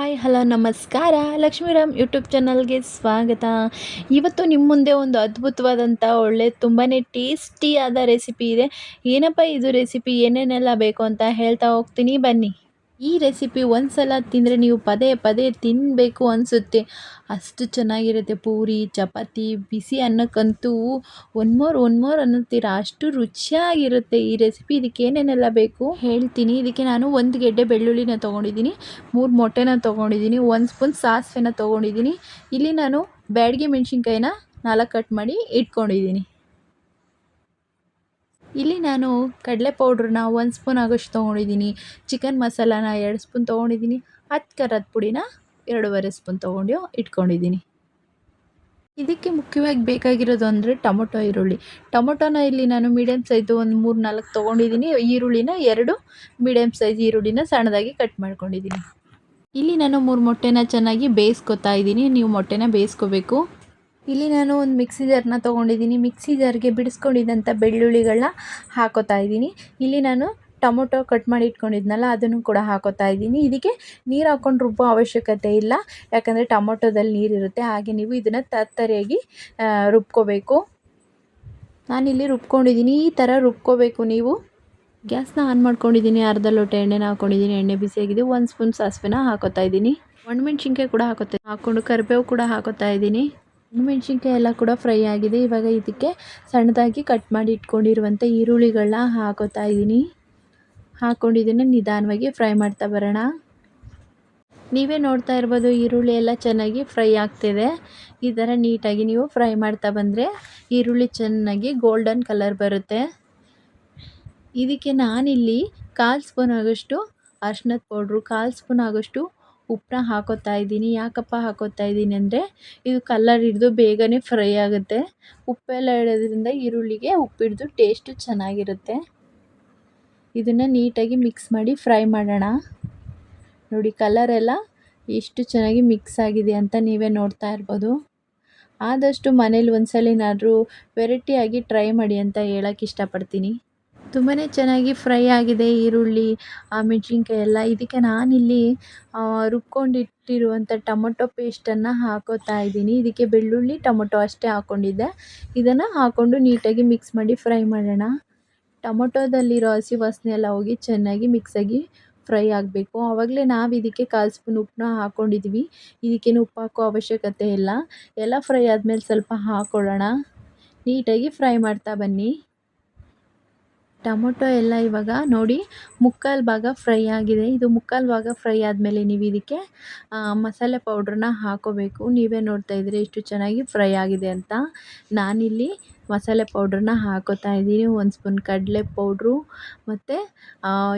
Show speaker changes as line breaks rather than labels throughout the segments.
Hi hello ನಮಸ್ಕಾರ. Lakshmiram YouTube ಚಾನಲ್ಗೆ ಸ್ವಾಗತ. ಇವತ್ತು ನಿಮ್ಮ ಮುಂದೆ ಒಂದು ಅದ್ಭುತವಾದಂಥ ಒಳ್ಳೆ ತುಂಬಾ ಟೇಸ್ಟಿಯಾದ ರೆಸಿಪಿ ಇದೆ. ಏನಪ್ಪ ಇದು ರೆಸಿಪಿ, ಏನೇನೆಲ್ಲ ಬೇಕು ಅಂತ ಹೇಳ್ತಾ ಹೋಗ್ತೀನಿ ಬನ್ನಿ. ಈ ರೆಸಿಪಿ ಒಂದು ಸಲ ತಿಂದರೆ ನೀವು ಪದೇ ಪದೇ ತಿನ್ನಬೇಕು ಅನಿಸುತ್ತೆ, ಅಷ್ಟು ಚೆನ್ನಾಗಿರುತ್ತೆ. ಪೂರಿ ಚಪಾತಿ ಬಿಸಿ ಅನ್ನಕ್ಕಂತೂ ಒನ್ ಮೋರ್ ಅನ್ನುತ್ತೀರ, ಅಷ್ಟು ರುಚಿಯಾಗಿರುತ್ತೆ ಈ ರೆಸಿಪಿ. ಇದಕ್ಕೆ ಏನೇನೆಲ್ಲ ಬೇಕು ಹೇಳ್ತೀನಿ. ಇದಕ್ಕೆ ನಾನು 1 ಗೆಡ್ಡೆ ಬೆಳ್ಳುಳ್ಳಿನ ತೊಗೊಂಡಿದ್ದೀನಿ, 3 ಮೊಟ್ಟೆನ ತೊಗೊಂಡಿದ್ದೀನಿ, 1 ಸ್ಪೂನ್ ಸಾಸಿವೆನ ತೊಗೊಂಡಿದ್ದೀನಿ. ಇಲ್ಲಿ ನಾನು ಬ್ಯಾಡಗಿ ಮೆಣಸಿನ್ಕಾಯಿನ 4 ಕಟ್ ಮಾಡಿ ಇಟ್ಕೊಂಡಿದ್ದೀನಿ. ಇಲ್ಲಿ ನಾನು ಕಡಲೆ ಪೌಡ್ರನ್ನ 1 ಸ್ಪೂನ್ ಆಗೋಷ್ಟು ತೊಗೊಂಡಿದ್ದೀನಿ, ಚಿಕನ್ ಮಸಾಲಾನ 2 ಸ್ಪೂನ್ ತೊಗೊಂಡಿದ್ದೀನಿ, ಖಾರದ ಪುಡಿನ 2.5 ಸ್ಪೂನ್ ತೊಗೊಂಡು ಇಟ್ಕೊಂಡಿದ್ದೀನಿ. ಇದಕ್ಕೆ ಮುಖ್ಯವಾಗಿ ಬೇಕಾಗಿರೋದು ಅಂದರೆ ಟೊಮೊಟೊ, ಈರುಳ್ಳಿ. ಟೊಮೊಟೊನ ಇಲ್ಲಿ ನಾನು ಮೀಡಿಯಮ್ ಸೈಜು ಒಂದು 3-4 ತೊಗೊಂಡಿದ್ದೀನಿ. ಈರುಳ್ಳಿನ 2 ಮೀಡಿಯಮ್ ಸೈಜ್ ಈರುಳ್ಳಿನ ಸಣ್ಣದಾಗಿ ಕಟ್ ಮಾಡ್ಕೊಂಡಿದ್ದೀನಿ. ಇಲ್ಲಿ ನಾನು 3 ಮೊಟ್ಟೆನ ಚೆನ್ನಾಗಿ ಬೇಯಿಸ್ಕೊತಾ ಇದ್ದೀನಿ. ನೀವು ಮೊಟ್ಟೆನ ಬೇಯಿಸ್ಕೋಬೇಕು. ಇಲ್ಲಿ ನಾನು ಒಂದು ಮಿಕ್ಸಿ ಜಾರ್ನ ತೊಗೊಂಡಿದ್ದೀನಿ. ಮಿಕ್ಸಿ ಜಾರ್ಗೆ ಬಿಡಿಸ್ಕೊಂಡಿದ್ದಂಥ ಬೆಳ್ಳುಳ್ಳಿಗಳನ್ನ ಹಾಕೋತಾ ಇದ್ದೀನಿ. ಇಲ್ಲಿ ನಾನು ಟೊಮೊಟೊ ಕಟ್ ಮಾಡಿ ಇಟ್ಕೊಂಡಿದ್ನಲ್ಲ ಅದನ್ನು ಕೂಡ ಹಾಕೋತಾ ಇದ್ದೀನಿ. ಇದಕ್ಕೆ ನೀರು ಹಾಕ್ಕೊಂಡು ರುಬ್ಬೋ ಅವಶ್ಯಕತೆ ಇಲ್ಲ, ಯಾಕಂದರೆ ಟೊಮೊಟೊದಲ್ಲಿ ನೀರಿರುತ್ತೆ. ಹಾಗೆ ನೀವು ಇದನ್ನು ತರ್ತರಿಯಾಗಿ ರುಬ್ಕೋಬೇಕು. ನಾನಿಲ್ಲಿ ರುಬ್ಕೊಂಡಿದ್ದೀನಿ, ಈ ಥರ ರುಬ್ಕೋಬೇಕು ನೀವು. ಗ್ಯಾಸ್ನ ಆನ್ ಮಾಡ್ಕೊಂಡಿದ್ದೀನಿ. ಅರ್ಧ ಲೋಟ ಎಣ್ಣೆನ ಹಾಕ್ಕೊಂಡಿದ್ದೀನಿ. ಎಣ್ಣೆ ಬಿಸಿಯಾಗಿದೆ. 1 ಸ್ಪೂನ್ ಸಾಸಿವೆನ ಹಾಕೋತಾ ಇದ್ದೀನಿ. ಒಣಮೆಣ್ಸಿನ್ಕಾಯಿ ಕೂಡ ಹಾಕ್ಕೊಂಡು ಕರಿಬೇವು ಕೂಡ ಹಾಕೋತಾ ಇದ್ದೀನಿ. ಮೆಣಸಿನ್ಕಾಯಿ ಎಲ್ಲ ಕೂಡ ಫ್ರೈ ಆಗಿದೆ. ಇವಾಗ ಇದಕ್ಕೆ ಸಣ್ಣದಾಗಿ ಕಟ್ ಮಾಡಿ ಇಟ್ಕೊಂಡಿರುವಂಥ ಈರುಳ್ಳಿಗಳನ್ನ ಹಾಕೋತಾ ಇದ್ದೀನಿ. ಹಾಕ್ಕೊಂಡು ಇದನ್ನು ನಿಧಾನವಾಗಿ ಫ್ರೈ ಮಾಡ್ತಾ ಬರೋಣ. ನೀವೇ ನೋಡ್ತಾ ಇರ್ಬೋದು, ಈರುಳ್ಳಿ ಎಲ್ಲ ಚೆನ್ನಾಗಿ ಫ್ರೈ ಆಗ್ತಿದೆ. ಈ ಥರ ನೀಟಾಗಿ ನೀವು ಫ್ರೈ ಮಾಡ್ತಾ ಬಂದರೆ ಈರುಳ್ಳಿ ಚೆನ್ನಾಗಿ ಗೋಲ್ಡನ್ ಕಲರ್ ಬರುತ್ತೆ. ಇದಕ್ಕೆ ನಾನಿಲ್ಲಿ 1/4 ಸ್ಪೂನ್ ಆಗೋಷ್ಟು ಅರಿಶಿನದ ಪೌಡ್ರು, 1/4 ಸ್ಪೂನ್ ಆಗೋಷ್ಟು ಉಪ್ಪನ್ನ ಹಾಕೋತಾ ಇದ್ದೀನಿ. ಯಾಕಪ್ಪ ಹಾಕೋತಾ ಇದ್ದೀನಿ ಅಂದರೆ ಇದು ಕಲರ್ ಹಿಡಿದು ಬೇಗನೆ ಫ್ರೈ ಆಗುತ್ತೆ. ಉಪ್ಪೆಲ್ಲ ಇಡೋದ್ರಿಂದ ಈರುಳ್ಳಿಗೆ ಉಪ್ಪಿಡ್ದು ಟೇಸ್ಟು ಚೆನ್ನಾಗಿರುತ್ತೆ. ಇದನ್ನು ನೀಟಾಗಿ ಮಿಕ್ಸ್ ಮಾಡಿ ಫ್ರೈ ಮಾಡೋಣ. ನೋಡಿ ಕಲರೆಲ್ಲ ಎಷ್ಟು ಚೆನ್ನಾಗಿ ಮಿಕ್ಸ್ ಆಗಿದೆ ಅಂತ ನೀವೇ ನೋಡ್ತಾ ಇರ್ಬೋದು. ಆದಷ್ಟು ಮನೇಲಿ ಒಂದ್ಸಲಿನಾದರೂ ವೆರೈಟಿಯಾಗಿ ಟ್ರೈ ಮಾಡಿ ಅಂತ ಹೇಳೋಕ್ಕೆ ಇಷ್ಟಪಡ್ತೀನಿ. ತುಂಬಾ ಚೆನ್ನಾಗಿ ಫ್ರೈ ಆಗಿದೆ ಈರುಳ್ಳಿ, ಮೆಣಸಿನ್ಕಾಯಿ ಎಲ್ಲ. ಇದಕ್ಕೆ ನಾನಿಲ್ಲಿ ರುಬ್ಕೊಂಡಿಟ್ಟಿರುವಂಥ ಟೊಮೊಟೊ ಪೇಸ್ಟನ್ನು ಹಾಕೋತಾ ಇದ್ದೀನಿ. ಇದಕ್ಕೆ ಬೆಳ್ಳುಳ್ಳಿ ಟೊಮೊಟೊ ಅಷ್ಟೇ ಹಾಕ್ಕೊಂಡಿದ್ದೆ. ಇದನ್ನು ಹಾಕ್ಕೊಂಡು ನೀಟಾಗಿ ಮಿಕ್ಸ್ ಮಾಡಿ ಫ್ರೈ ಮಾಡೋಣ. ಟೊಮೊಟೊದಲ್ಲಿರೋ ಹಸಿ ವಾಸನೆ ಎಲ್ಲ ಹೋಗಿ ಚೆನ್ನಾಗಿ ಮಿಕ್ಸಾಗಿ ಫ್ರೈ ಆಗಬೇಕು. ಆವಾಗಲೇ ನಾವು ಇದಕ್ಕೆ 1/4 ಸ್ಪೂನ್ ಉಪ್ಪನ್ನ ಹಾಕ್ಕೊಂಡಿದ್ವಿ. ಇದಕ್ಕೇನು ಉಪ್ಪು ಹಾಕೋ ಅವಶ್ಯಕತೆ ಇಲ್ಲ. ಎಲ್ಲ ಫ್ರೈ ಆದಮೇಲೆ ಸ್ವಲ್ಪ ಹಾಕ್ಕೊಳ್ಳೋಣ. ನೀಟಾಗಿ ಫ್ರೈ ಮಾಡ್ತಾ ಬನ್ನಿ. ಟೊಮೊಟೊ ಎಲ್ಲ ಇವಾಗ ನೋಡಿ 3/4 ಭಾಗ ಫ್ರೈ ಆಗಿದೆ. ಇದು 3/4 ಭಾಗ ಫ್ರೈ ಆದಮೇಲೆ ನೀವು ಇದಕ್ಕೆ ಮಸಾಲೆ ಪೌಡ್ರನ್ನ ಹಾಕೋಬೇಕು. ನೀವೇ ನೋಡ್ತಾ ಇದ್ದೀರಿ ಎಷ್ಟು ಚೆನ್ನಾಗಿ ಫ್ರೈ ಆಗಿದೆ ಅಂತ. ನಾನಿಲ್ಲಿ ಮಸಾಲೆ ಪೌಡ್ರನ್ನ ಹಾಕೋತಾ ಇದ್ದೀನಿ. 1 ಸ್ಪೂನ್ ಕಡಲೆ ಪೌಡ್ರು ಮತ್ತು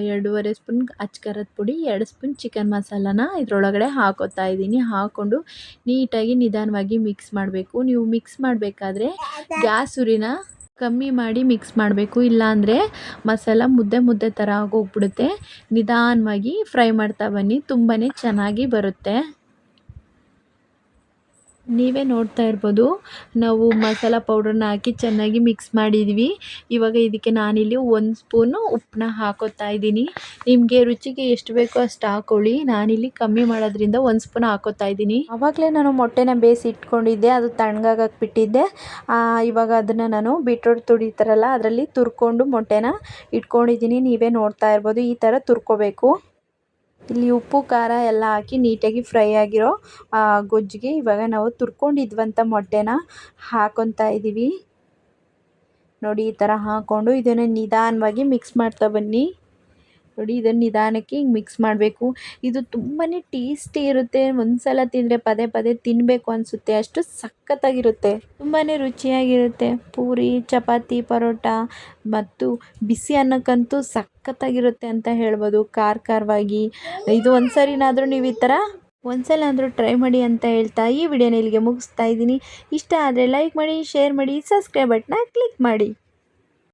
2.5 ಸ್ಪೂನ್ ಖಾರದ ಪುಡಿ, 2 ಸ್ಪೂನ್ ಚಿಕನ್ ಮಸಾಲಾನ ಇದರೊಳಗಡೆ ಹಾಕೋತಾ ಇದ್ದೀನಿ. ಹಾಕ್ಕೊಂಡು ನೀಟಾಗಿ ನಿಧಾನವಾಗಿ ಮಿಕ್ಸ್ ಮಾಡಬೇಕು. ನೀವು ಮಿಕ್ಸ್ ಮಾಡಬೇಕಾದ್ರೆ ಗ್ಯಾಸ್ ಉರಿನ ಕಮ್ಮಿ ಮಾಡಿ ಮಿಕ್ಸ್ ಮಾಡಬೇಕು, ಇಲ್ಲಾಂದರೆ ಮಸಾಲ ಮುದ್ದೆ ಥರ ಆಗೋಗ್ಬಿಡುತ್ತೆ. ನಿಧಾನವಾಗಿ ಫ್ರೈ ಮಾಡ್ತಾ ಬನ್ನಿ, ತುಂಬಾ ಚೆನ್ನಾಗಿ ಬರುತ್ತೆ. ನೀವೇ ನೋಡ್ತಾ ಇರ್ಬೋದು, ನಾವು ಮಸಾಲ ಪೌಡ್ರನ್ನ ಹಾಕಿ ಚೆನ್ನಾಗಿ ಮಿಕ್ಸ್ ಮಾಡಿದ್ವಿ. ಇವಾಗ ಇದಕ್ಕೆ ನಾನಿಲ್ಲಿ 1 ಸ್ಪೂನು ಉಪ್ಪನ್ನ ಹಾಕೋತಾ ಇದ್ದೀನಿ. ನಿಮಗೆ ರುಚಿಗೆ ಎಷ್ಟು ಬೇಕೋ ಅಷ್ಟು ಹಾಕ್ಕೊಳ್ಳಿ. ನಾನಿಲ್ಲಿ ಕಮ್ಮಿ ಮಾಡೋದ್ರಿಂದ 1 ಸ್ಪೂನ್ ಹಾಕೋತಾ ಇದ್ದೀನಿ. ಆವಾಗಲೇ ನಾನು ಮೊಟ್ಟೆನ ಬೇಯಿಸಿ ಇಟ್ಕೊಂಡಿದ್ದೆ, ಅದು ತಣ್ಣಗಾಗಕ್ಕೆ ಬಿಟ್ಟಿದ್ದೆ. ಇವಾಗ ಅದನ್ನು ನಾನು ಬೀಟ್ರೋಟ್ ತುರಿತಾರಲ್ಲ ಅದರಲ್ಲಿ ತುರ್ಕೊಂಡು ಮೊಟ್ಟೆನ ಇಟ್ಕೊಂಡಿದ್ದೀನಿ. ನೀವೇ ನೋಡ್ತಾ ಇರ್ಬೋದು, ಈ ಥರ ತುರ್ಕೋಬೇಕು. ಇಲ್ಲಿ ಉಪ್ಪು ಖಾರ ಎಲ್ಲ ಹಾಕಿ ನೀಟಾಗಿ ಫ್ರೈ ಆಗಿರೋ ಗೊಜ್ಜಿಗೆ ಇವಾಗ ನಾವು ತುರ್ಕೊಂಡಿದ್ವಂಥ ಮೊಟ್ಟೆನ ಹಾಕೊತಾ ಇದ್ದೀವಿ. ನೋಡಿ ಈ ಥರ ಹಾಕ್ಕೊಂಡು ಇದನ್ನು ನಿಧಾನವಾಗಿ ಮಿಕ್ಸ್ ಮಾಡ್ತಾ ಬನ್ನಿ. ನೋಡಿ ಇದನ್ನು ನಿಧಾನಕ್ಕೆ ಹಿಂಗೆ ಮಿಕ್ಸ್ ಮಾಡಬೇಕು. ಇದು ತುಂಬಾ ಟೇಸ್ಟಿ ಇರುತ್ತೆ. ಒಂದ್ಸಲ ತಿಂದರೆ ಪದೇ ಪದೇ ತಿನ್ನಬೇಕು ಅನಿಸುತ್ತೆ, ಅಷ್ಟು ಸಖತ್ತಾಗಿರುತ್ತೆ, ತುಂಬಾ ರುಚಿಯಾಗಿರುತ್ತೆ. ಪೂರಿ ಚಪಾತಿ ಪರೋಟ ಮತ್ತು ಬಿಸಿ ಅನ್ನಕ್ಕಂತೂ ಸಖತ್ತಾಗಿರುತ್ತೆ ಅಂತ ಹೇಳ್ಬೋದು. ಖಾರವಾಗಿ ಇದು ಒಂದ್ಸರಿನಾದರೂ ನೀವು ಈ ಥರ ಒಂದ್ಸಲ ಟ್ರೈ ಮಾಡಿ ಅಂತ ಹೇಳ್ತಾ ಈ ವಿಡಿಯೋನ ಇಲ್ಲಿಗೆ ಮುಗಿಸ್ತಾ ಇದ್ದೀನಿ. ಇಷ್ಟ ಆದರೆ ಲೈಕ್ ಮಾಡಿ, ಶೇರ್ ಮಾಡಿ, ಸಬ್ಸ್ಕ್ರೈಬ್ ಬಟನ್ನ ಕ್ಲಿಕ್ ಮಾಡಿ.